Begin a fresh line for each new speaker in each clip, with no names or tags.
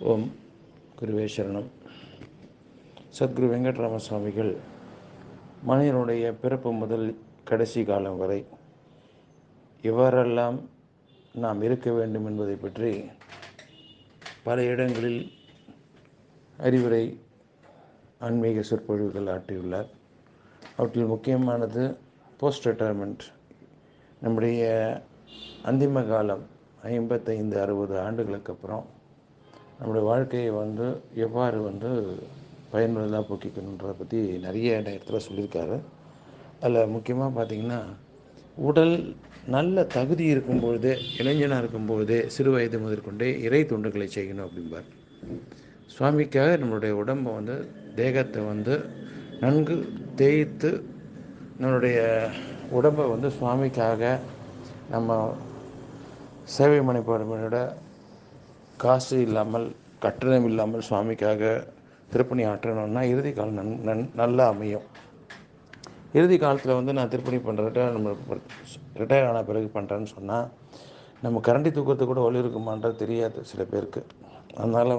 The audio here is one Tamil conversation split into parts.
ஓம் குருவே சரணம். சத்குரு வெங்கட்ராம சுவாமிகள் மனிதனுடைய பிறப்பு முதல் கடைசி காலம் வரை எவ்வாறெல்லாம் நாம் இருக்க வேண்டும் என்பதை பற்றி பல இடங்களில் அறிவுரை ஆன்மீக சொற்பொழிவுகள் ஆற்றியுள்ளார். அவற்றில் முக்கியமானது போஸ்ட் ரிட்டையர்மெண்ட், நம்முடைய அந்திம காலம் 55-60 ஆண்டுகளுக்கு அப்புறம் நம்முடைய வாழ்க்கையை எவ்வாறு பயனுள்ளதாக போக்கிக்கணுன்றதை பற்றி நிறைய இடத்துல சொல்லியிருக்காரு. அதில் முக்கியமாக பார்த்திங்கன்னா, உடல் நல்ல தகுதி இருக்கும்பொழுதே, இளைஞனாக இருக்கும்பொழுதே, சிறு வயது முதற்கொண்டே இறை தொண்டுகளை செய்யணும் அப்படிம்பார். சுவாமிக்காக நம்மளுடைய உடம்பை தேகத்தை நன்கு தேய்த்து நம்மளுடைய உடம்பை சுவாமிக்காக நம்ம சேவை மனைப்பாடுகளோட காசு இல்லாமல், கட்டணம் இல்லாமல் சுவாமிக்காக திருப்பணி ஆற்றணும்னா இறுதி காலம் நல்லா அமையும். இறுதி காலத்தில் நான் திருப்பணி பண்ணுறேன், நம்ம ரிட்டையர் ஆன பிறகு பண்ணுறேன்னு சொன்னால் நம்ம கரண்டி தூக்கத்துக்கு கூட வலி இருக்குமான்றது தெரியாது சில பேருக்கு. அதனால்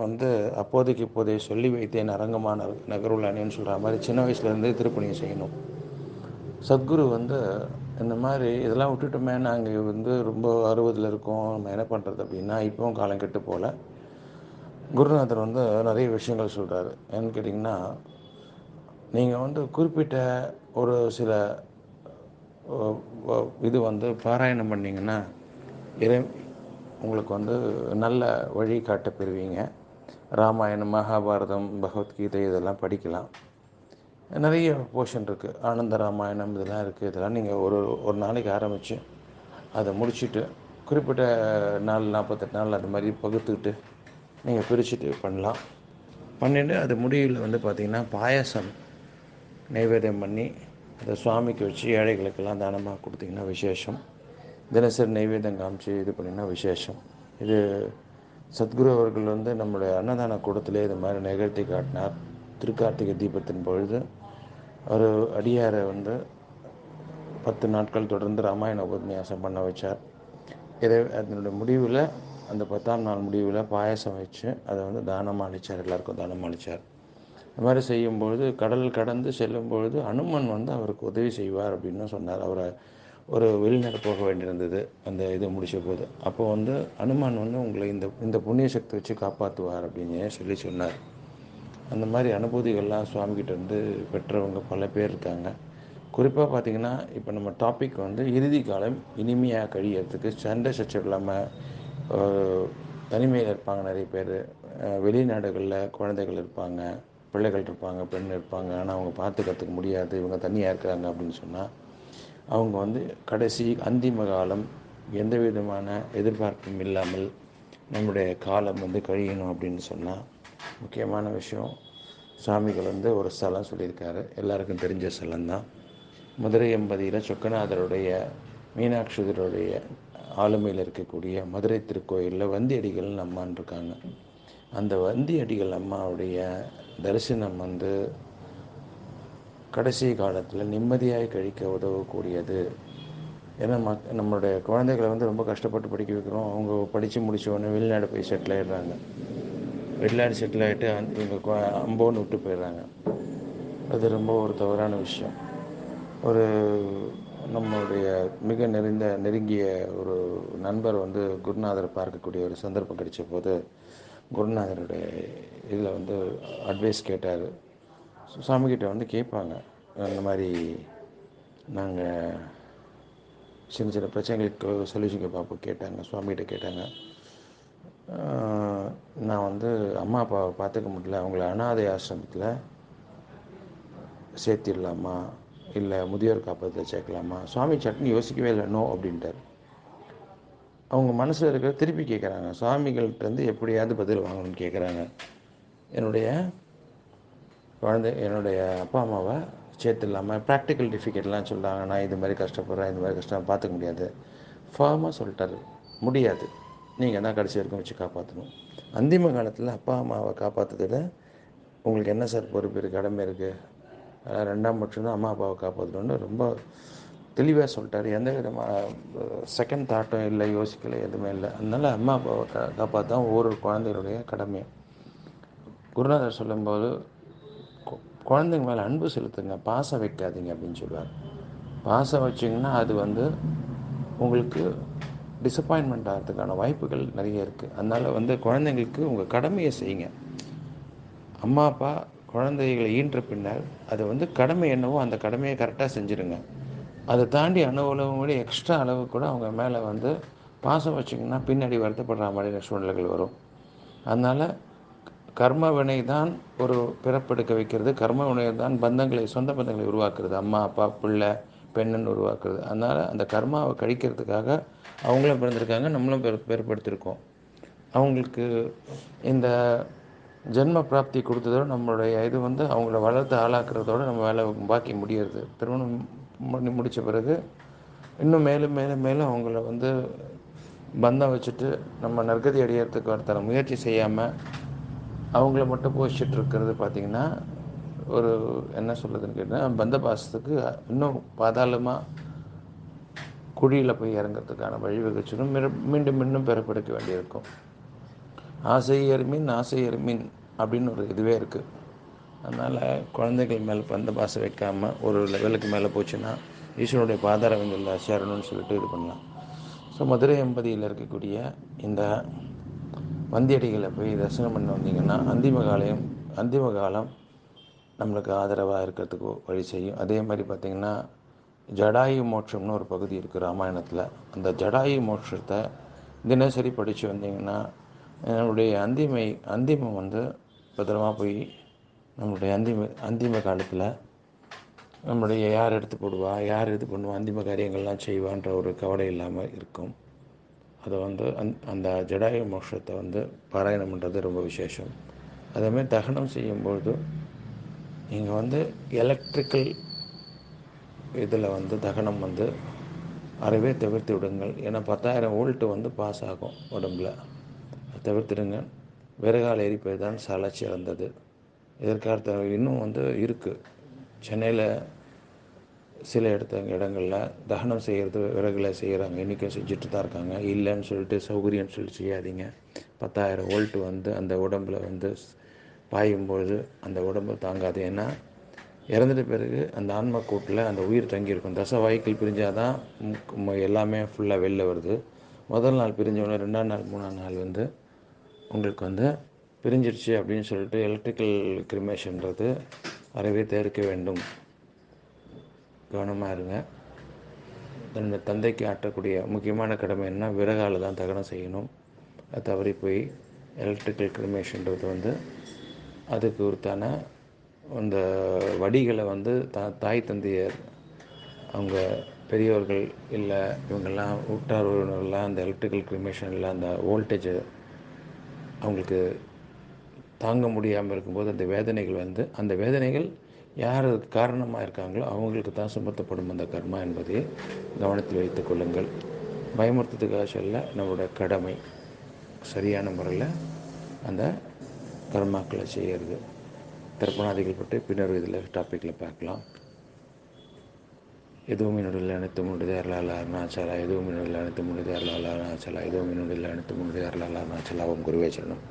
அப்போதைக்கு இப்போதைய சொல்லி வைத்தேன் அரங்கமான நகருளானேன்னு சொல்கிற மாதிரி சின்ன வயசுலேருந்தே திருப்பணியை செய்யணும். சத்குரு இந்த மாதிரி இதெல்லாம் விட்டுட்டோமே, நாங்கள் ரொம்ப 60 இருக்கோம், நம்ம என்ன பண்ணுறது அப்படின்னா, இப்போவும் காலம் கெட்டு போகல. குருநாதர் நிறைய விஷயங்கள் சொல்கிறாரு. ஏன்னு கேட்டிங்கன்னா, நீங்கள் குறிப்பிட்ட ஒரு சில இது பாராயணம் பண்ணிங்கன்னா இறை உங்களுக்கு நல்ல வழி காட்ட பெறுவீங்க. ராமாயணம், மகாபாரதம், பகவத்கீதை இதெல்லாம் படிக்கலாம். நிறைய போர்ஷன் இருக்குது. ஆனந்த ராமாயணம் இதெல்லாம் இருக்குது. இதெல்லாம் நீங்கள் ஒரு நாளைக்கு ஆரம்பித்து அதை முடிச்சுட்டு குறிப்பிட்ட நாள் 48 நாள் அது மாதிரி பகுத்துக்கிட்டு நீங்கள் பிரிச்சுட்டு பண்ணலாம். பண்ணிவிட்டு அது முடிவில் பார்த்திங்கன்னா பாயசம் நைவேத்தியம் பண்ணி அதை சுவாமிக்கு வச்சு ஏழைகளுக்கெல்லாம் தானமாக கொடுத்திங்கன்னா விசேஷம். தினசரி நைவேத்தியம் காமிச்சு இது பண்ணிங்கன்னா விசேஷம். இது சத்குரு அவர்கள் நம்மளுடைய அன்னதான கூடத்திலே இது மாதிரி நிகழ்த்தி காட்டினார். திருக்கார்த்திகை தீபத்தின் பொழுது ஒரு அடியாரை 10 நாட்கள் தொடர்ந்து ராமாயண உபன்யாசம் பண்ண வச்சார். அதனுடைய முடிவில், அந்த 10ஆம் நாள் முடிவில் பாயசம் வச்சு அதை தானமாக அளித்தார். எல்லாருக்கும் தானமாக அளித்தார். இந்த மாதிரி செய்யும்பொழுது கடல் கடந்து செல்லும்பொழுது அனுமன் அவருக்கு உதவி செய்வார் அப்படின்னு சொன்னார். அவரை ஒரு வெளிநாடு போக வேண்டியிருந்தது அந்த இது முடித்த போது. அப்போது அனுமான் உங்களை இந்த புண்ணிய சக்தி வச்சு காப்பாற்றுவார் அப்படின்னு சொல்லி சொன்னார். அந்த மாதிரி அனுபூதிகள்லாம் சுவாமிகிட்டேருந்து பெற்றவங்க பல பேர் இருக்காங்க. குறிப்பாக பார்த்திங்கன்னா, இப்போ நம்ம டாபிக் இறுதி காலம் இனிமையாக கழியறதுக்கு, சண்டை சச்சரவு இல்லாமல் தனிமையில் இருப்பாங்க நிறைய பேர். வெளிநாடுகளில் குழந்தைகள் இருப்பாங்க, பிள்ளைகள் இருப்பாங்க, பெண் இருப்பாங்க. ஆனால் அவங்க பார்த்துக்கிறதுக்கு முடியாது, இவங்க தனியாக இருக்கிறாங்க அப்படின்னு சொன்னால் அவங்க கடைசி அந்திம காலம் எந்த விதமான எதிர்பார்ப்பும் இல்லாமல் நம்முடைய காலம் கழியணும் அப்படின்னு சொன்னால் முக்கியமான விஷயம், சுவாமிகள் ஒரு ஸ்தலம் சொல்லியிருக்காரு. எல்லாருக்கும் தெரிஞ்ச ஸ்தலம்தான். மதுரை எம்பதியில் சொக்கநாதருடைய மீனாட்சிதருடைய ஆளுமையில் இருக்கக்கூடிய மதுரை திருக்கோயிலில் வந்தியடிகள் அம்மான் இருக்காங்க. அந்த வந்தியடிகள் அம்மாவுடைய தரிசனம் கடைசி காலத்தில் நிம்மதியாக கழிக்க உதவக்கூடியது. ஏன்னா நம்மளுடைய குழந்தைகளை ரொம்ப கஷ்டப்பட்டு படிக்க வைக்கிறோம். அவங்க படித்து முடித்தோடனே வெளிநாடு போய் செட்டில் ஆகிடுறாங்க. வெளிநாடு செட்டில் ஆகிட்டு இவங்க அம்போன்னு விட்டு போயிடுறாங்க. அது ரொம்ப ஒரு தவறான விஷயம். நம்மளுடைய மிக நெருங்கிய ஒரு நண்பர் குருநாதரை பார்க்கக்கூடிய ஒரு சந்தர்ப்பம் கிடைச்ச போது குருநாதருடைய இதில் அட்வைஸ் கேட்டார். சுவாமிகிட்ட கேட்பாங்க, இந்த மாதிரி நாங்கள் சின்ன சின்ன பிரச்சனைகளுக்கு சொல்யூஷன் பார்ப்போம் கேட்டாங்க. சுவாமிகிட்ட கேட்டாங்க, நான் அம்மா அப்பாவை பார்த்துக்க முடியல, அவங்கள அனாதை ஆசிரமத்தில் சேர்த்திடலாமா இல்லை முதியோர் காப்பகத்தில் சேர்க்கலாமா? சுவாமி சட்னி யோசிக்கவே இல்லை, நோ அப்படின்ட்டார். அவங்க மனசில் இருக்கிற திருப்பி கேட்குறாங்க, சுவாமிகள்கிட்ட எப்படியாவது பதில் வாங்கணும்னு கேட்குறாங்க. என்னுடைய அப்பா அம்மாவை சேர்த்துடலாமா? ப்ராக்டிக்கல் டிஃபிகல்ட்லாம் சொல்கிறாங்க. நான் இது மாதிரி கஷ்டப்படுறேன், இது மாதிரி கஷ்டம் பார்த்துக்க முடியாது. ஃபார்மாக சொல்லிட்டாரு, முடியாது, நீங்கள் தான் கடைசி வரைக்கும் வச்சு காப்பாற்றணும். அந்திம காலத்தில் அப்பா அம்மாவை காப்பாற்றுறதுல உங்களுக்கு என்ன சார் பொறுப்பு இருக்குது, கடமை இருக்குது? 2ஆம் பட்சம் தான் அம்மா அப்பாவை காப்பாற்றணுன்னு ரொம்ப தெளிவாக சொல்லிட்டார். எந்த விதமான செகண்ட் தாட்டும் இல்லை, யோசிக்கலை, எதுவுமே இல்லை. அதனால் அம்மா அப்பாவை காப்பாற்ற ஒவ்வொரு குழந்தைகளுடைய கடமை. குருநாதர் சொல்லும்போது குழந்தைங்க மேலே அன்பு செலுத்துங்க, பாசம் வைக்காதீங்க அப்படின்னு சொல்லுவார். பாசம் வச்சிங்கன்னா அது வந்து உங்களுக்கு டிசப்பாயின்மெண்ட் ஆகிறதுக்கான வாய்ப்புகள் நிறைய இருக்குது. அதனால் வந்து குழந்தைங்களுக்கு உங்கள் கடமையை செய்யுங்க. அம்மா அப்பா குழந்தைகளை ஈன்ற பின்னர் அது வந்து கடமை என்னவோ அந்த கடமையை கரெக்டாக செஞ்சுருங்க. அதை தாண்டி அளவு விட எக்ஸ்ட்ரா அளவு கூட அவங்க மேலே வந்து பாசம் வச்சிங்கன்னா பின்னாடி வருத்தப்படுற மாதிரியான சூழ்நிலைகள் வரும். அதனால் கர்ம வினை தான் ஒரு பிறப்பெடுக்க வைக்கிறது. கர்ம வினை தான் பந்தங்களை, சொந்த பந்தங்களை உருவாக்குறது. அம்மா அப்பா பிள்ளை பெண்ணுன்னு உருவாக்குறது. அதனால் அந்த கர்மாவை கழிக்கிறதுக்காக அவங்களும் பிறந்திருக்காங்க, நம்மளும் பிறப்பெடுத்திருக்கோம். அவங்களுக்கு இந்த ஜென்ம பிராப்தி கொடுத்ததோட நம்மளுடைய இது வந்து அவங்கள வளர்த்து ஆளாக்குறதோட நம்ம வேலை பாக்கி முடியறது. திருமணம் பண்ணி முடித்த பிறகு இன்னும் மேலும் மேலும் மேலும் அவங்கள வந்து பந்தம் வச்சுட்டு நம்ம நற்கதி அடையிறதுக்கு ஒருத்தர முயற்சி செய்யாமல் அவங்கள மட்டும் போஷிச்சுட்டு இருக்கிறது பார்த்திங்கன்னா ஒரு என்ன சொல்கிறதுன்னு கேட்டால் பந்த பாசத்துக்கு இன்னும் பாதாளமாக குழியில் போய் இறங்கிறதுக்கான வழிவகுச்சிடும். மீண்டும் மீண்டும் பிறப்பெடுக்க வேண்டியிருக்கும். ஆசை எருமின் ஆசை எருமின் அப்படின்னு ஒரு இதுவே இருக்குது. அதனால் குழந்தைகள் மேலே பந்த பாசம் வைக்காமல் ஒரு லெவலுக்கு மேலே போச்சுன்னா ஈஸ்வரனுடைய பாதாரவங்களில் சேரணும்னு சொல்லிட்டு இது பண்ணலாம். ஸோ மதுரை எம்பதியில் இருக்கக்கூடிய இந்த வந்தியடிகளை போய் தரிசனம் பண்ணி வந்தீங்கன்னா அந்திம காலம் நம்மளுக்கு ஆதரவாக இருக்கிறதுக்கு வழி செய்யும். அதே மாதிரி பார்த்திங்கன்னா ஜடாயு மோட்சம்னு ஒரு பகுதி இருக்குது ராமாயணத்தில். அந்த ஜடாயு மோட்சத்தை தினசரி படித்து வந்தீங்கன்னா நம்மளுடைய அந்திமம் வந்து பத்திரமா போய் நம்மளுடைய அந்திம காலத்தில் நம்மளுடைய யார் எடுத்து போடுவா, யார் இது பண்ணுவா, அந்திம காரியங்கள்லாம் செய்வான்ற ஒரு கவலை இல்லாமல் இருக்கும். அதை வந்து அந்த ஜடாயு மோட்சத்தை வந்து பாராயணம் பண்ணுறது ரொம்ப விசேஷம். அதேமாதிரி தகனம் செய்யும்பொழுது நீங்கள் வந்து எலக்ட்ரிக்கல் இதில் வந்து தகனம் வந்து அறவே தவிர்த்து விடுங்கள். ஏன்னா 10,000 வோல்ட்டு வந்து பாஸ் ஆகும் உடம்பில். அதை தவிர்த்துடுங்க. விறகால் எரிப்பது தான் சால சிறந்தது. இதற்காக இன்னும் வந்து இருக்குது. சென்னையில் சில இடங்களில் தகனம் செய்கிறது விறகுல செய்கிறாங்க, இன்றைக்கும் செஞ்சுட்டு தான் இருக்காங்க. இல்லைன்னு சொல்லிட்டு சௌகரியம்னு சொல்லிட்டு செய்யாதீங்க. 10,000 வோல்ட்டு வந்து அந்த உடம்பில் வந்து பாயும்பொழுது அந்த உடம்பு தாங்காது. ஏன்னா இறந்துட்ட பிறகு அந்த ஆன்மக்கூட்டில் அந்த உயிர் தங்கியிருக்கும். தச வாயுக்கள் பிரிஞ்சால் தான் எல்லாமே ஃபுல்லாக வெளில வருது. முதல் நாள் பிரிஞ்சவொடனே 2ஆம் நாள் 3ஆம் நாள் வந்து உங்களுக்கு வந்து பிரிஞ்சிடுச்சு அப்படின்னு சொல்லிட்டு எலக்ட்ரிக்கல் கிரிமேஷன்றது அறவே தவிர்க்க வேண்டும். கவனமாக இருங்க. தன்னுடைய தந்தைக்கு ஆற்றக்கூடிய முக்கியமான கடமை என்ன, விறகால தான் தகனம் செய்யணும். அது தவறி போய் எலக்ட்ரிக்கல் கிரிமேஷன்றது வந்து அதுக்கு உரித்தான அந்த வடிகளை வந்து தாய் தந்தையர் அவங்க பெரியவர்கள் இல்லை இவங்கெல்லாம் உற்றார் உறவினர்கள்லாம் அந்த எலக்ட்ரிக்கல் கிரிமேஷனில் அந்த வோல்டேஜை அவங்களுக்கு தாங்க முடியாமல் இருக்கும்போது அந்த வேதனைகள் வந்து அந்த வேதனைகள் யார் காரணமாக இருக்காங்களோ அவங்களுக்கு தான் சுமத்தப்படும் அந்த கர்மா என்பதை கவனத்தில் வைத்துக் கொள்ளுங்கள். பயமுறுத்துறதுக்காக சொல்ல, நம்மளோட கடமை சரியான முறையில் அந்த கர்மாக்களை செய்கிறது. தர்ப்பணாதிகள் பற்றி பின்னர் இதில் டாப்பிக்கில் பார்க்கலாம். எதுவும் என்னுடைய அனைத்து முன்னுடைய அருளாளர் எதுவும் என்னுடைய அனைத்து முன்னுடைய அருளாளர் எதுவும் என்னுடைய அனைத்து முன்னுடைய அருளாளர் ஓம் குருவே சரணம்.